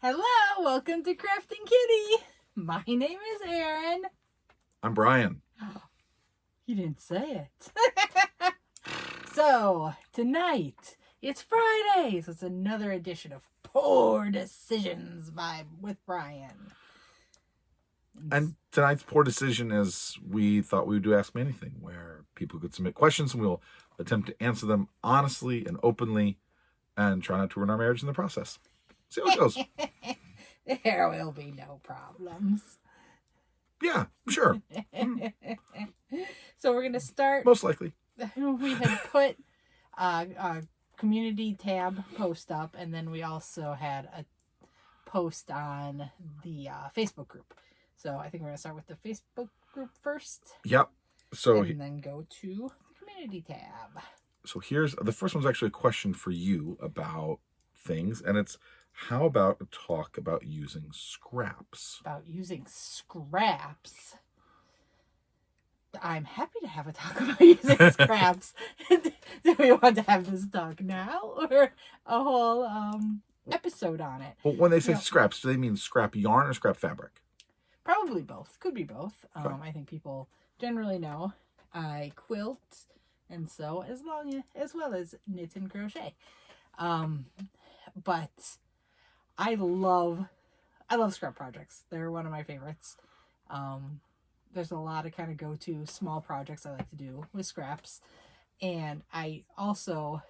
Hello, welcome to Krafting Kitty. My name is Erin. I'm Brian. You didn't say it. So, tonight, it's Friday, so it's another edition of Poor Decisions with Brian. And tonight's poor decision is we thought we would do Ask Me Anything, where people could submit questions and we'll attempt to answer them honestly and openly and try not to ruin our marriage in the process. See how it goes. There will be no problems. Yeah, sure. So we're going to start. Most likely. We had put a community tab post up, and then we also had a post on the Facebook group. So I think we're going to start with the Facebook group first. Yep. So and then go to the community tab. So here's the first one's actually a question for you about things, and it's how about a talk about using scraps? About using scraps. I'm happy to have a talk about using scraps. Do we want to have this talk now or a whole episode on it? Well, when they say scraps, do they mean scrap yarn or scrap fabric? Probably both. Could be both. Okay. I think people generally know I quilt and sew as well as knit and crochet. But I love scrap projects. They're one of my favorites. There's a lot of kind of go-to small projects I like to do with scraps. And I also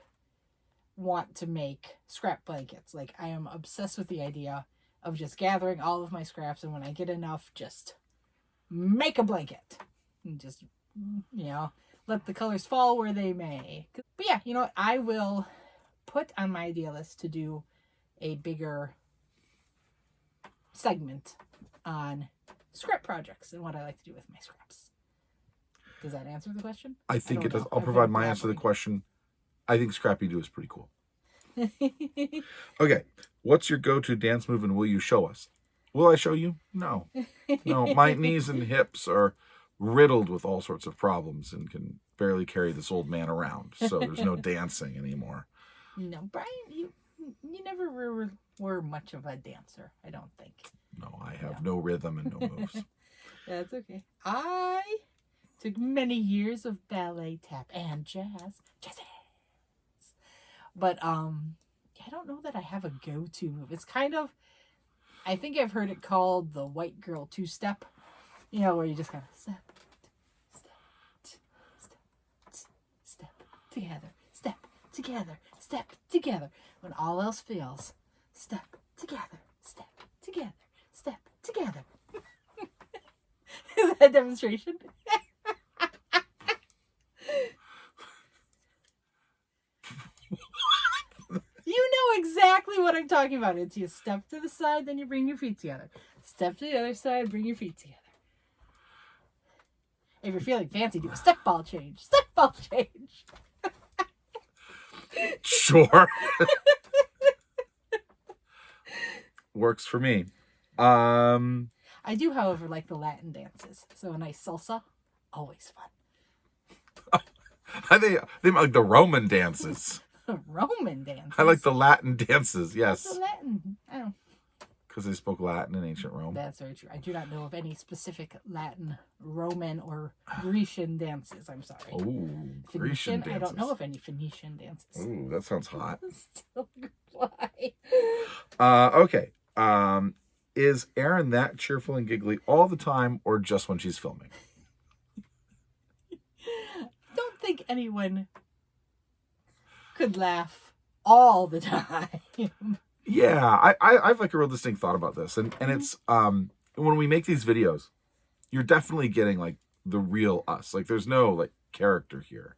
want to make scrap blankets. Like, I am obsessed with the idea of just gathering all of my scraps, and when I get enough, just make a blanket. And just, let the colors fall where they may. But yeah, you know what? I will put on my idea list to do a bigger segment on scrap projects and what I like to do with my scraps. Does that answer the question? I think it does. I'll provide my answer to the question. I think scrappy do is pretty cool. Okay. What's your go-to dance move and will you show us? Will I show you? No. No, my knees and hips are riddled with all sorts of problems and can barely carry this old man around. So there's no dancing anymore. No, Brian, you never were much of a dancer, I don't think. No, I have no rhythm and no moves. That's okay. I took many years of ballet, tap, and jazz. But I don't know that I have a go-to move. It's kind of, I think I've heard it called the white girl two-step. Where you just kind of step, together, step together, step together. When all else fails, step together, step together, step together. Is that a demonstration? You know exactly what I'm talking about. It's you step to the side, then you bring your feet together. Step to the other side, bring your feet together. If you're feeling fancy, do a step ball change. Step ball change. Sure. Works for me. I do, however, like the Latin dances. So a nice salsa, always fun. I think they like the Roman dances. Roman dances? I like the Latin dances, yes. The Latin, oh. Because they spoke Latin in ancient Rome. That's very true. I do not know of any specific Latin, Roman, or Grecian dances. I'm sorry. Oh, Grecian dances. I don't know of any Phoenician dances. Ooh, that sounds hot. Still good fly. Okay. Is Erin that cheerful and giggly all the time or just when she's filming? Don't think anyone could laugh all the time. Yeah, I've like a real distinct thought about this. And it's when we make these videos, you're definitely getting like the real us. Like there's no like character here.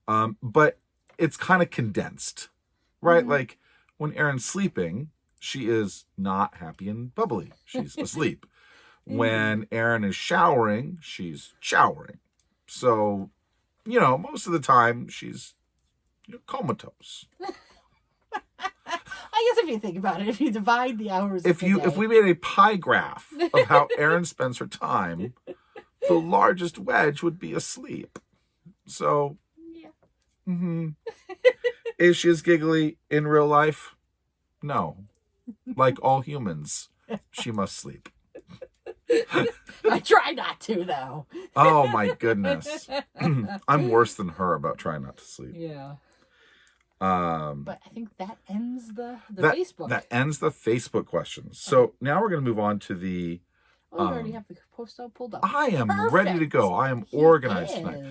But it's kind of condensed. Right? Mm-hmm. Like when Erin's sleeping, she is not happy and bubbly. She's asleep. When Erin is showering, she's showering. So, most of the time she's comatose. I guess if you think about it, if you divide the hours if we made a pie graph of how Erin spends her time, the largest wedge would be asleep. So, yeah. Is she as giggly in real life? No. Like all humans, she must sleep. I try not to, though. Oh my goodness. I'm worse than her about trying not to sleep. Yeah. Um, But I think that ends the that, Facebook. That ends the Facebook questions. So now we're going to move on to the... Oh, you already have the post all pulled up. I am Perfect. ready to go. I am organized tonight.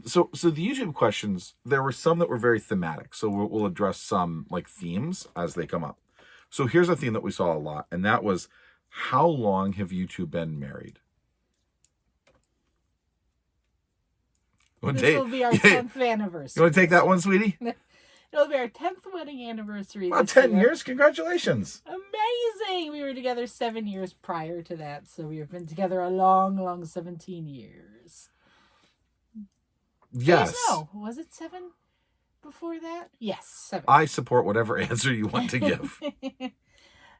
So the YouTube questions, there were some that were very thematic. So we'll address some like themes as they come up. So here's a theme that we saw a lot, and that was, how long have you two been married? This will be our 10th anniversary. You want to take that one, sweetie? It'll be our 10th wedding anniversary. Wow, 10 years? Congratulations. Amazing. We were together 7 years prior to that. So we have been together a long 17 years. Yes. No, was it 7 before that? Yes, 7. I support whatever answer you want to give.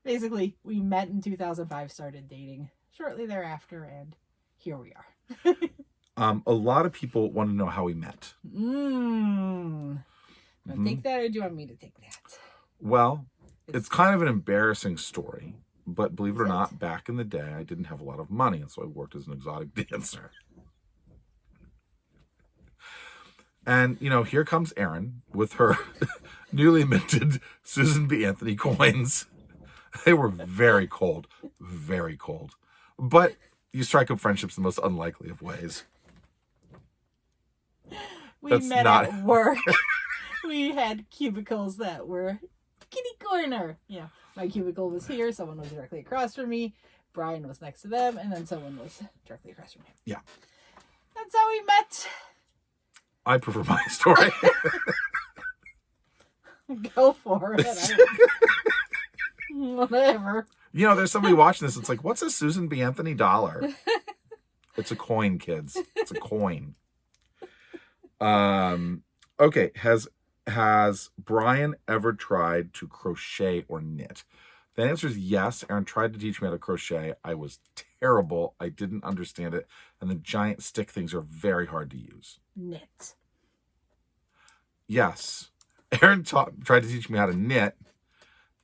Basically, we met in 2005, started dating shortly thereafter, and here we are. A lot of people want to know how we met. Take that, or do you want me to take that? Well, it's kind of an embarrassing story, but believe it or not, back in the day, I didn't have a lot of money, and so I worked as an exotic dancer. And, you know, here comes Erin with her newly minted Susan B. Anthony coins. They were very cold. Very cold. But you strike up friendships in the most unlikely of ways. We met at work. We had cubicles that were kitty corner. Yeah, my cubicle was here. Someone was directly across from me. Brian was next to them. And then someone was directly across from him. Yeah. That's how we met. I prefer my story. Go for it. Whatever. You know, there's somebody watching this. It's like, what's a Susan B. Anthony dollar? It's a coin, kids. It's a coin. Okay. Has Brian ever tried to crochet or knit? The answer is yes. Erin tried to teach me how to crochet. I was terrible. I didn't understand it. And the giant stick things are very hard to use. Knit. Yes. Erin tried to teach me how to knit.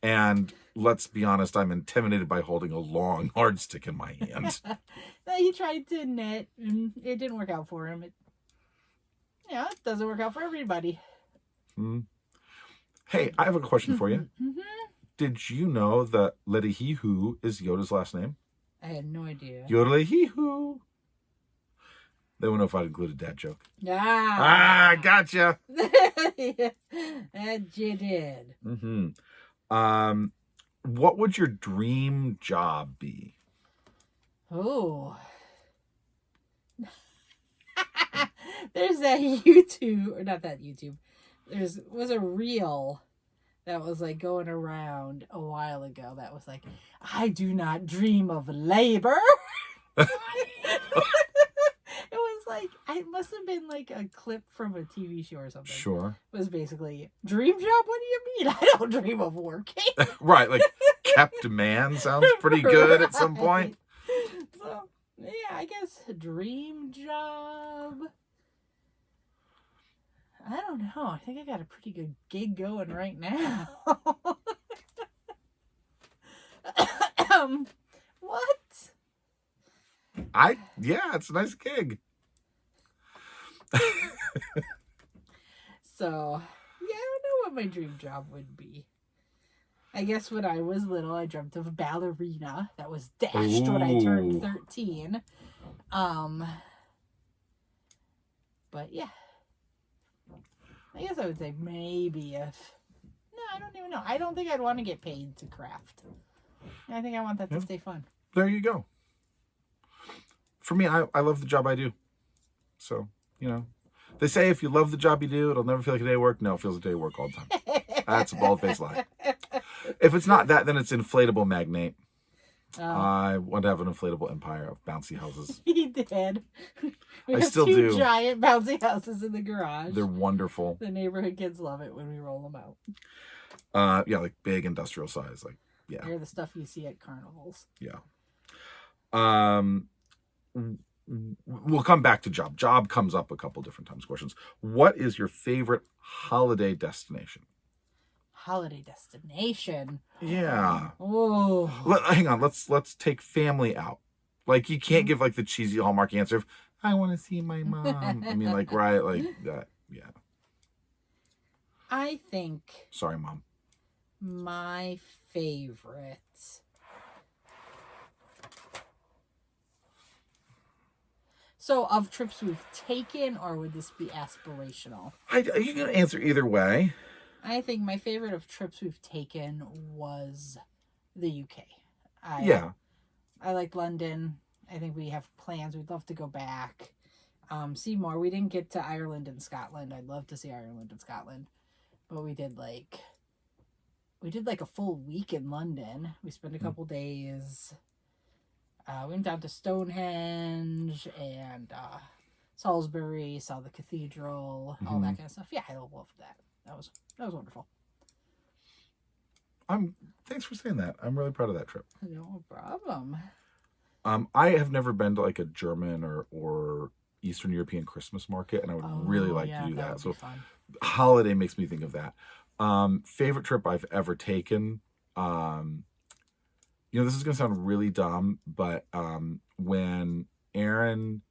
And let's be honest, I'm intimidated by holding a long, hard stick in my hand. He tried to knit, and it didn't work out for him. It doesn't work out for everybody. Hey, I have a question for you. Did you know that Ledihihu is Yoda's last name? I had no idea. Yodelehihu. They wouldn't know if I'd include a dad joke. Gotcha. That you did. What would your dream job be? Oh. There's that YouTube, or not that YouTube. Was a reel that was like going around a while ago that was like, I do not dream of labor. It was like, it must have been like a clip from a TV show or something. Sure. It was basically, dream job? What do you mean? I don't dream of working. Right, like kept man sounds pretty good at some point. So, yeah, I guess dream job. I don't know. I think I got a pretty good gig going right now. What? It's a nice gig. So, yeah, I don't know what my dream job would be. I guess when I was little, I dreamt of a ballerina. That was dashed when I turned 13. But yeah. I guess I would say maybe if... No, I don't even know. I don't think I'd want to get paid to craft. I think I want that to stay fun. There you go. For me, I love the job I do. So, you know. They say if you love the job you do, it'll never feel like a day of work. No, it feels like a day of work all the time. That's a bald-faced lie. If it's not that, then it's inflatable magnate. I want to have an inflatable empire of bouncy houses. He did. I still do. 2 giant bouncy houses in the garage. They're wonderful. The neighborhood kids love it when we roll them out. Yeah, like big industrial size. Like, yeah. They're the stuff you see at carnivals. Yeah. We'll come back to job. Job comes up a couple different times. Questions. What is your favorite holiday destination? holiday destination. Yeah. Oh. Hang on. Let's take family out. Like, you can't give like the cheesy Hallmark answer of, I want to see my mom. I mean, like, right, like that. Yeah. I think Sorry, Mom. my favorite. So, of trips we've taken, or would this be aspirational? You can answer either way. I think my favorite of trips we've taken was the UK. Yeah. I like London. I think we have plans. We'd love to go back. See more. We didn't get to Ireland and Scotland. I'd love to see Ireland and Scotland. But we did like a full week in London. We spent a couple days. Went down to Stonehenge and Salisbury, saw the cathedral, all that kind of stuff. Yeah, I loved that. That was wonderful. Thanks for saying that. I'm really proud of that trip. No problem. I have never been to like a German or Eastern European Christmas market, and I would really like to do that. So fun. Holiday makes me think of that. Favorite trip I've ever taken. This is gonna sound really dumb, but when Erin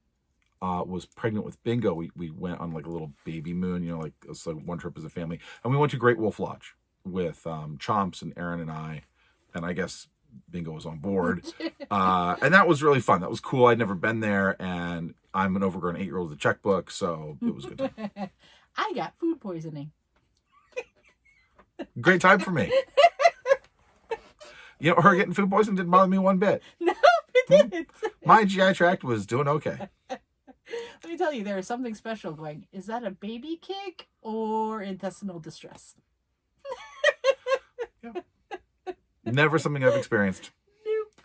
was pregnant with Bingo, we went on like a little baby moon. Like it's like one trip as a family, and we went to Great Wolf Lodge with Chomps and Erin and I guess Bingo was on board. And that was really fun. That was cool. I'd never been there, and I'm an overgrown 8-year-old with a checkbook, so it was a good time. I got food poisoning. Great time for me. Her getting food poisoning didn't bother me one bit. No, it didn't. My GI tract was doing okay. Let me tell you, there is something special going. Is that a baby kick or intestinal distress? Yeah. Never something I've experienced. Nope.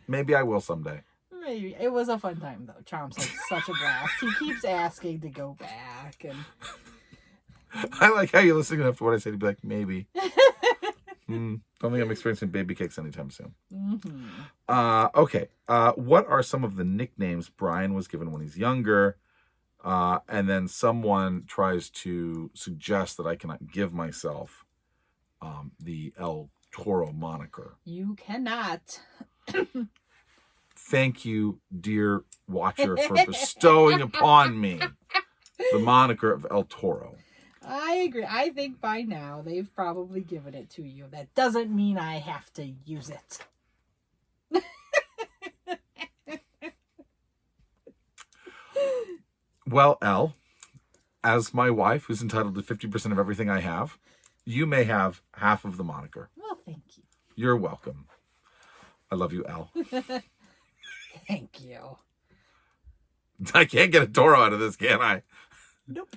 Maybe I will someday. Maybe. It was a fun time, though. Chomps had such a blast. He keeps asking to go back. And I like how you're listening enough to what I say to be like, maybe. Don't think I'm experiencing baby kicks anytime soon. Okay. What are some of the nicknames Brian was given when he's younger? And then someone tries to suggest that I cannot give myself the El Toro moniker. You cannot. Thank you, dear watcher, for bestowing upon me the moniker of El Toro. I agree. I think by now they've probably given it to you. That doesn't mean I have to use it. Well, Elle, as my wife, who's entitled to 50% of everything I have, you may have half of the moniker. Well, thank you. You're welcome. I love you, Elle. Thank you. I can't get a Toro out of this, can I? Nope.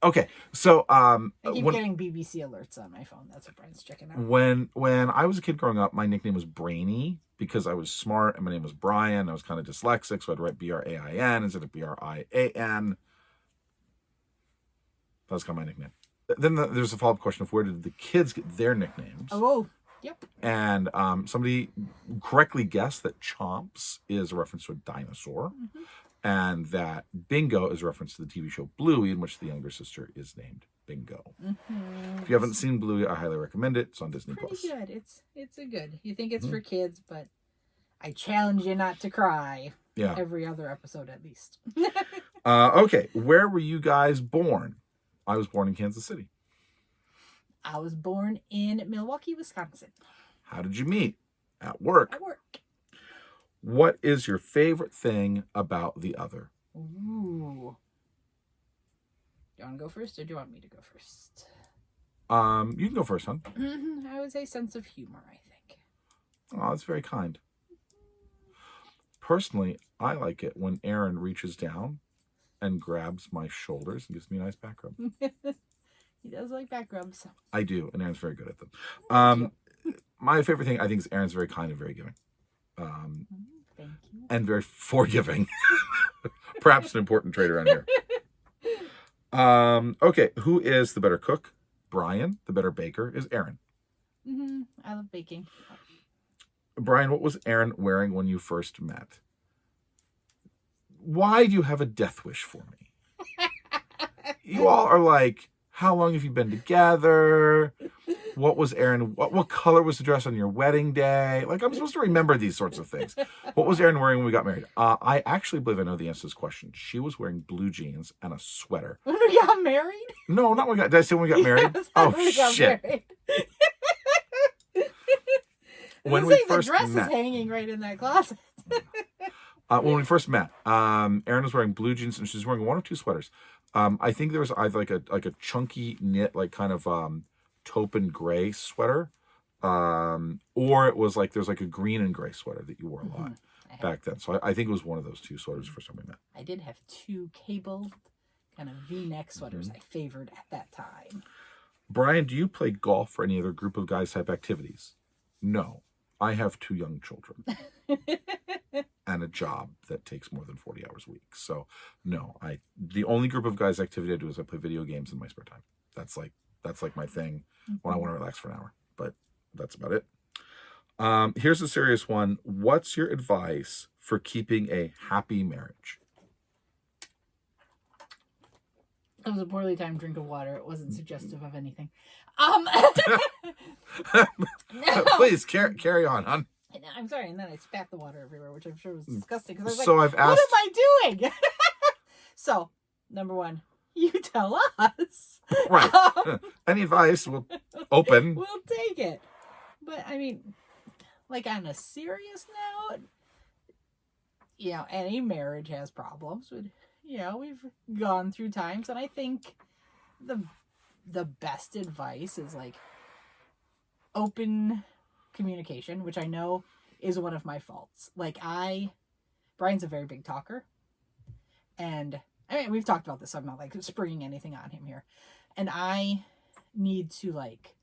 Okay, so I keep getting BBC alerts on my phone. That's what Brian's checking out. When I was a kid growing up, my nickname was Brainy because I was smart, and my name was Brian. I was kind of dyslexic, so I'd write Brain instead of Brian. That was kind of my nickname. Then there's a follow-up question of where did the kids get their nicknames? Oh, yep. And somebody correctly guessed that Chomps is a reference to a dinosaur. And that Bingo is a reference to the TV show Bluey, in which the younger sister is named Bingo. If you haven't seen Bluey, I highly recommend it. It's on Disney+. Pretty good. It's a good. You think it's for kids, but I challenge you not to cry. Yeah. Every other episode, at least. Okay. Where were you guys born? I was born in Kansas City. I was born in Milwaukee, Wisconsin. How did you meet? At work. At work. What is your favorite thing about the other? Ooh. Do you want to go first, or do you want me to go first? You can go first, hon. I would say sense of humor, I think. Oh, that's very kind. Personally, I like it when Erin reaches down and grabs my shoulders and gives me a nice back rub. He does like back rubs. I do, and Erin's very good at them. My favorite thing, I think, is Erin's very kind and very giving. Thank you. And very forgiving. Perhaps an important trait around here. Okay, who is the better cook? Brian. The better baker is Erin. I love baking. Brian, what was Erin wearing when you first met? Why do you have a death wish for me? You all are like, How long have you been together? What was Aaron? What color was the dress on your wedding day? Like, I'm supposed to remember these sorts of things. What was Aaron wearing when we got married? I actually believe I know the answer to this question. She was wearing blue jeans and a sweater. When we got married? No, not when we got. Did I say when we got married? Yes, Oh when we got shit! married. When It we looks like first the dress met, is hanging right in that closet. when we first met, Erin was wearing blue jeans and she's wearing one of two sweaters. I think there was either like a chunky knit, like kind of taupe and gray sweater, or it was like there's like a green and gray sweater that you wore a lot back then. So I think it was one of those two sweaters for some we met. I did have two cabled kind of V-neck sweaters I favored at that time. Brian, do you play golf or any other group of guys type activities? No. I have 2 young children and a job that takes more than 40 hours a week. So no, the only group of guys activity I do is I play video games in my spare time. That's like my thing when I want to relax for an hour, but that's about it. Here's a serious one. What's your advice for keeping a happy marriage? It was a poorly timed drink of water. It wasn't suggestive of anything. Please carry on, hon. I'm sorry, and then I spat the water everywhere, which I'm sure was disgusting. Because I was So like, I've asked. what am I doing? So, number 1, you tell us. Right. Any advice? We'll open. We'll take it. But I mean, like on a serious note, any marriage has problems. We've gone through times, and I think the best advice is like open communication, which I know is one of my faults. Like Brian's a very big talker, and I mean, we've talked about this, so I'm not like springing anything on him here. And I need to like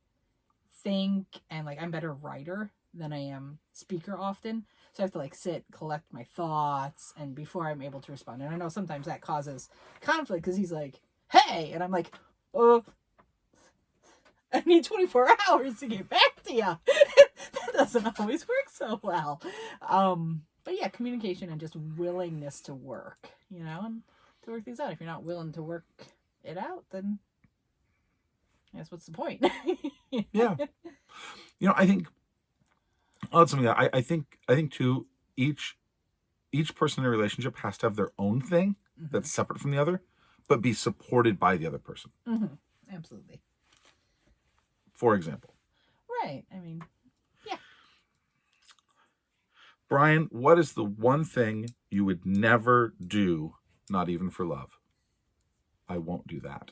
think, and like I'm better writer than I am speaker often. So I have to like sit, collect my thoughts, and before I'm able to respond. And I know sometimes that causes conflict because he's like, hey, and I'm like, I need 24 hours to get back to you. That doesn't always work so well. But yeah, communication and just willingness to work, and to work things out. If you're not willing to work it out, then I guess what's the point? Yeah. I think that's something that I think too, each person in a relationship has to have their own thing that's separate from the other, but be supported by the other person. Absolutely. For example. Right. I mean, yeah. Brian, what is the one thing you would never do, not even for love? I won't do that.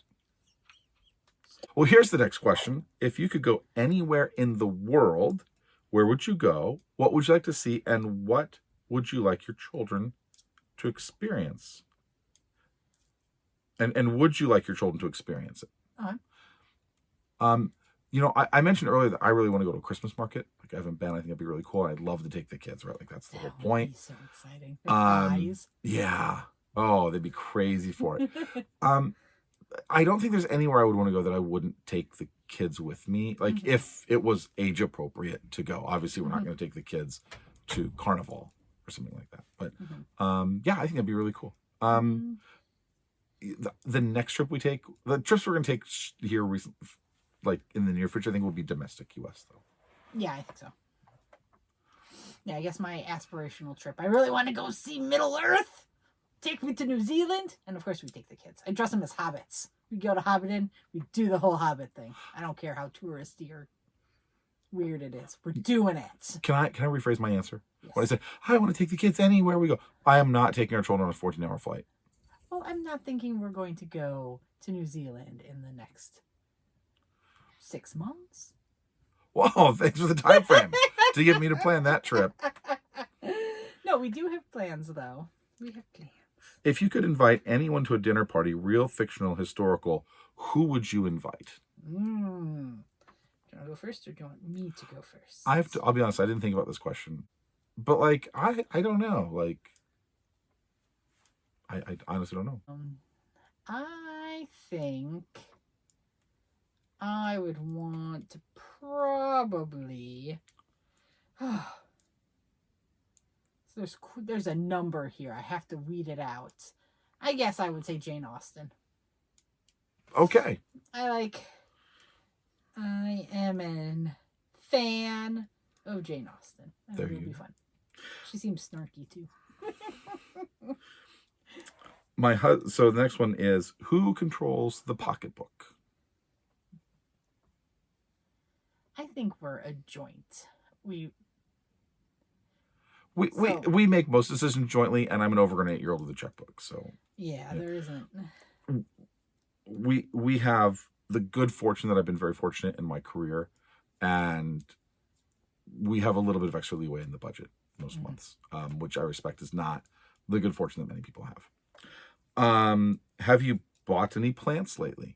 Well, here's the next question. If you could go anywhere in the world, where would you go? What would you like to see? And what would you like your children to experience? And would you like your children to experience it? I mentioned earlier that I really want to go to a Christmas market. Like I haven't been. I think it'd be really cool. I'd love to take the kids, right? Like that's the whole point. Be so exciting. Eyes. Yeah. Oh, they'd be crazy for it. I don't think there's anywhere I would want to go that I wouldn't take the kids with me. Like if it was age appropriate to go. Obviously, we're not going to take the kids to Carnival or something like that. But yeah, I think that'd be really cool. The next trip we take, the trips we're going to take here recently, like in the near future, I think will be domestic U.S. though. Yeah, I think so. Yeah, I guess my aspirational trip. I really want to go see Middle Earth. Take me to New Zealand, and of course we take the kids. I dress them as hobbits. We go to Hobbiton. We do the whole Hobbit thing. I don't care how touristy or weird it is. We're doing it. Can I rephrase my answer? Yes. When I said I want to take the kids anywhere we go, I am not taking our children on a 14-hour flight. Well, I'm not thinking we're going to go to New Zealand in the next 6 months. Whoa, thanks for the time frame to get me to plan that trip. No, we do have plans, though. We have plans. If you could invite anyone to a dinner party, real, fictional, historical, who would you invite? Do you want to go first, or do you want me to go first? I'll be honest, I didn't think about this question. But, like, I don't know. Like, I honestly don't know. I think I would want to probably... So there's a number here. I have to weed it out. I guess I would say Jane Austen. Okay. I am a fan of Jane Austen. That There would you be go. fun. She seems snarky too. So the next one is, who controls the pocketbook? I think we're a joint. We So- we make most decisions jointly, and I'm an overgrown 8-year-old with a checkbook. So Yeah, there isn't. we have the good fortune that I've been very fortunate in my career, and we have a little bit of extra leeway in the budget most months, which I respect is not the good fortune that many people have. Have you bought any plants lately?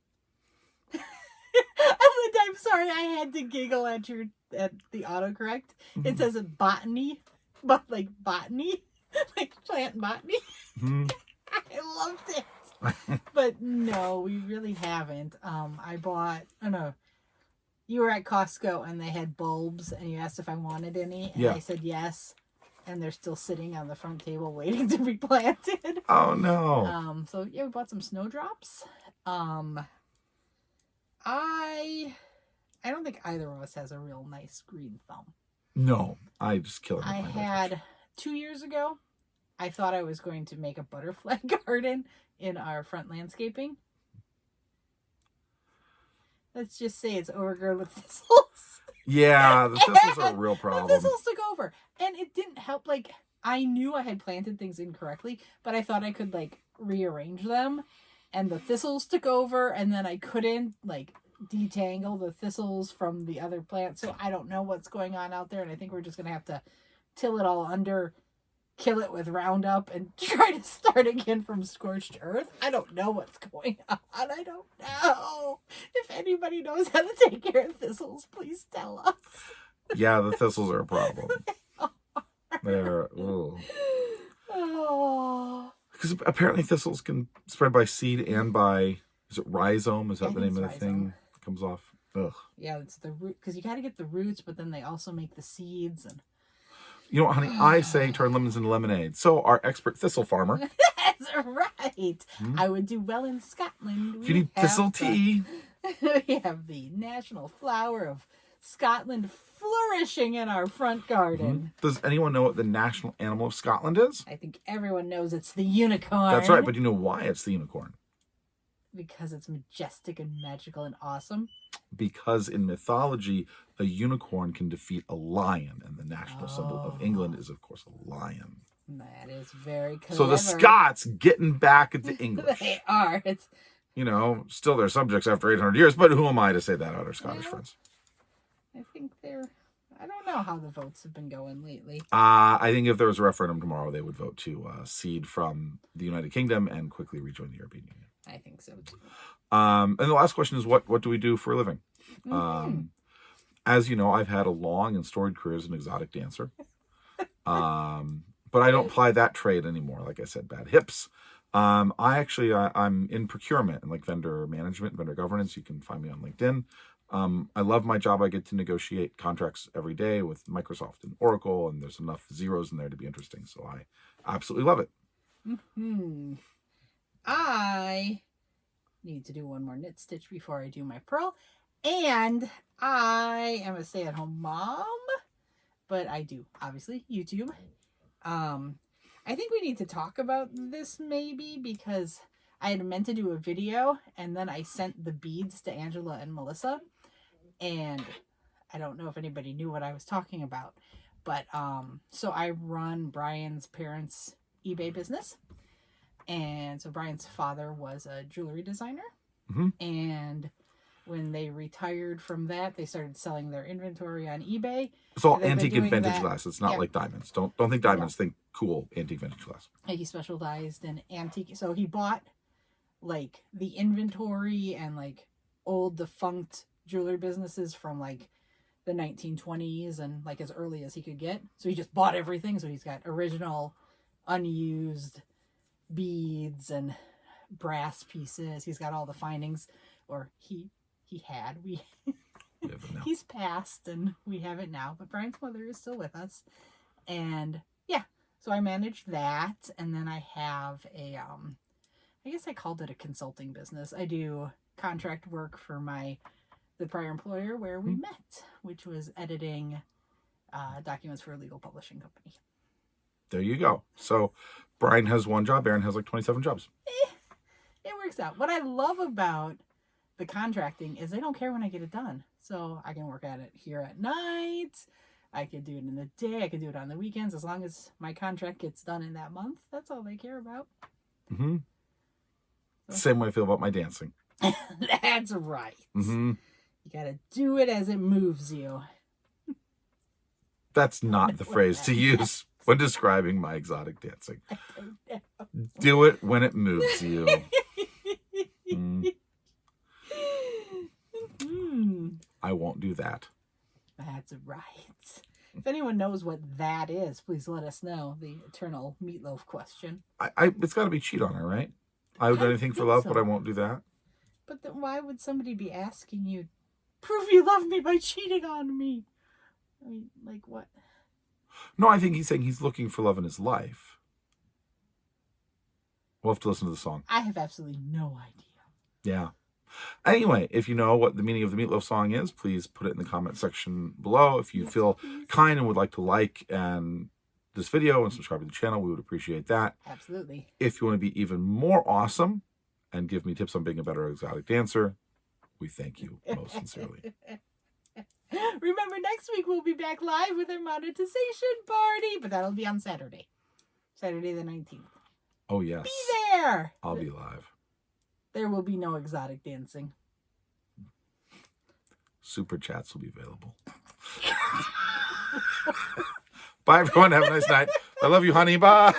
I'm sorry, I had to giggle at the autocorrect. It says botany, but like botany, like plant botany. I loved it. But no, we really haven't. I don't know. You were at Costco and they had bulbs and you asked if I wanted any, and I said yes. And they're still sitting on the front table waiting to be planted. Oh no. So yeah, we bought some snowdrops. I don't think either of us has a real nice green thumb. No, I just kill it. I had 2 years ago, I thought I was going to make a butterfly garden in our front landscaping. Let's just say it's overgrown with thistles. Yeah, the thistles are a real problem. The thistles took over. And it didn't help. Like, I knew I had planted things incorrectly, but I thought I could, like, rearrange them. And the thistles took over, and then I couldn't, like, detangle the thistles from the other plants. So I don't know what's going on out there, and I think we're just going to have to till it all under, kill it with Roundup, and try to start again from scorched earth. I don't know what's going on. I don't know. If anybody knows how to take care of thistles, please tell us. Yeah, the thistles are a problem. They're because apparently thistles can spread by seed and by, is it rhizome? Is that the name of the thing that comes off? Ugh. Yeah, it's the root, because you got to get the roots, but then they also make the seeds. And you know what, honey? I say turn lemons into lemonade. So our expert thistle farmer. That's right. I would do well in Scotland. If you need thistle tea. We have the national flower of Scotland flourishing in our front garden. Does anyone know what the national animal of Scotland is? I think everyone knows it's the unicorn. That's right, but do you know why it's the unicorn? Because it's majestic and magical and awesome. Because in mythology, a unicorn can defeat a lion, and the national symbol of England is, of course, a lion. That is very clever. So the Scots getting back at the English. They are. It's, you know, still their subjects after 800 years, but who am I to say that out our Scottish friends? I think I don't know how the votes have been going lately. I think if there was a referendum tomorrow, they would vote to cede from the United Kingdom and quickly rejoin the European Union. I think so too. And the last question is, what do we do for a living? As you know, I've had a long and storied career as an exotic dancer. But I don't ply that trade anymore. Like I said, bad hips. I'm in procurement and like vendor management, vendor governance. You can find me on LinkedIn. I love my job. I get to negotiate contracts every day with Microsoft and Oracle, and there's enough zeros in there to be interesting. So I absolutely love it. I need to do one more knit stitch before I do my purl. And I am a stay-at-home mom, but I do, obviously, YouTube. I think we need to talk about this maybe because I had meant to do a video and then I sent the beads to Angela and Melissa. And I don't know if anybody knew what I was talking about. But so I run Brian's parents' eBay business. And so Brian's father was a jewelry designer. And when they retired from that, they started selling their inventory on eBay. It's all antique and vintage glass. It's not like diamonds. Don't think diamonds. Think cool antique vintage glass. He specialized in antique. So he bought like the inventory and like old defunct jewelry businesses from like the 1920s and like as early as he could get. So he just bought everything. So he's got original, unused beads and brass pieces. He's got all the findings, or he had. He's passed and we have it now, but Brian's mother is still with us. And yeah, so I manage that, and then I have a I guess I called it a consulting business. I do contract work for the prior employer where we met, which was editing documents for a legal publishing company. There you go. So Brian has one job. Aaron has like 27 jobs. It works out. What I love about the contracting is they don't care when I get it done. So I can work at it here at night. I could do it in the day. I could do it on the weekends. As long as my contract gets done in that month, that's all they care about. Mm-hmm. So. Same way I feel about my dancing. That's right. Mm-hmm. You got to do it as it moves you. That's not the phrase to use when describing my exotic dancing. Do it when it moves you. I won't do that. That's right. If anyone knows what that is, please let us know. The eternal meatloaf question. It's got to be cheat on her, right? I would do anything for love, so. But I won't do that. But then why would somebody be asking you, prove you love me by cheating on me? I mean, like what? No, I think he's saying he's looking for love in his life. We'll have to listen to the song. I have absolutely no idea. Yeah. Anyway, if you know what the meaning of the Meatloaf song is, please put it in the comment section below. If you feel kind and would like to like this video and subscribe to the channel, we would appreciate that. Absolutely. If you want to be even more awesome and give me tips on being a better exotic dancer, we thank you most sincerely. Remember, next week we'll be back live with our monetization party, but that'll be on Saturday. Saturday the 19th. Oh, yes. Be there. I'll be live. There will be no exotic dancing. Super chats will be available. Bye, everyone. Have a nice night. I love you, honey. Bye.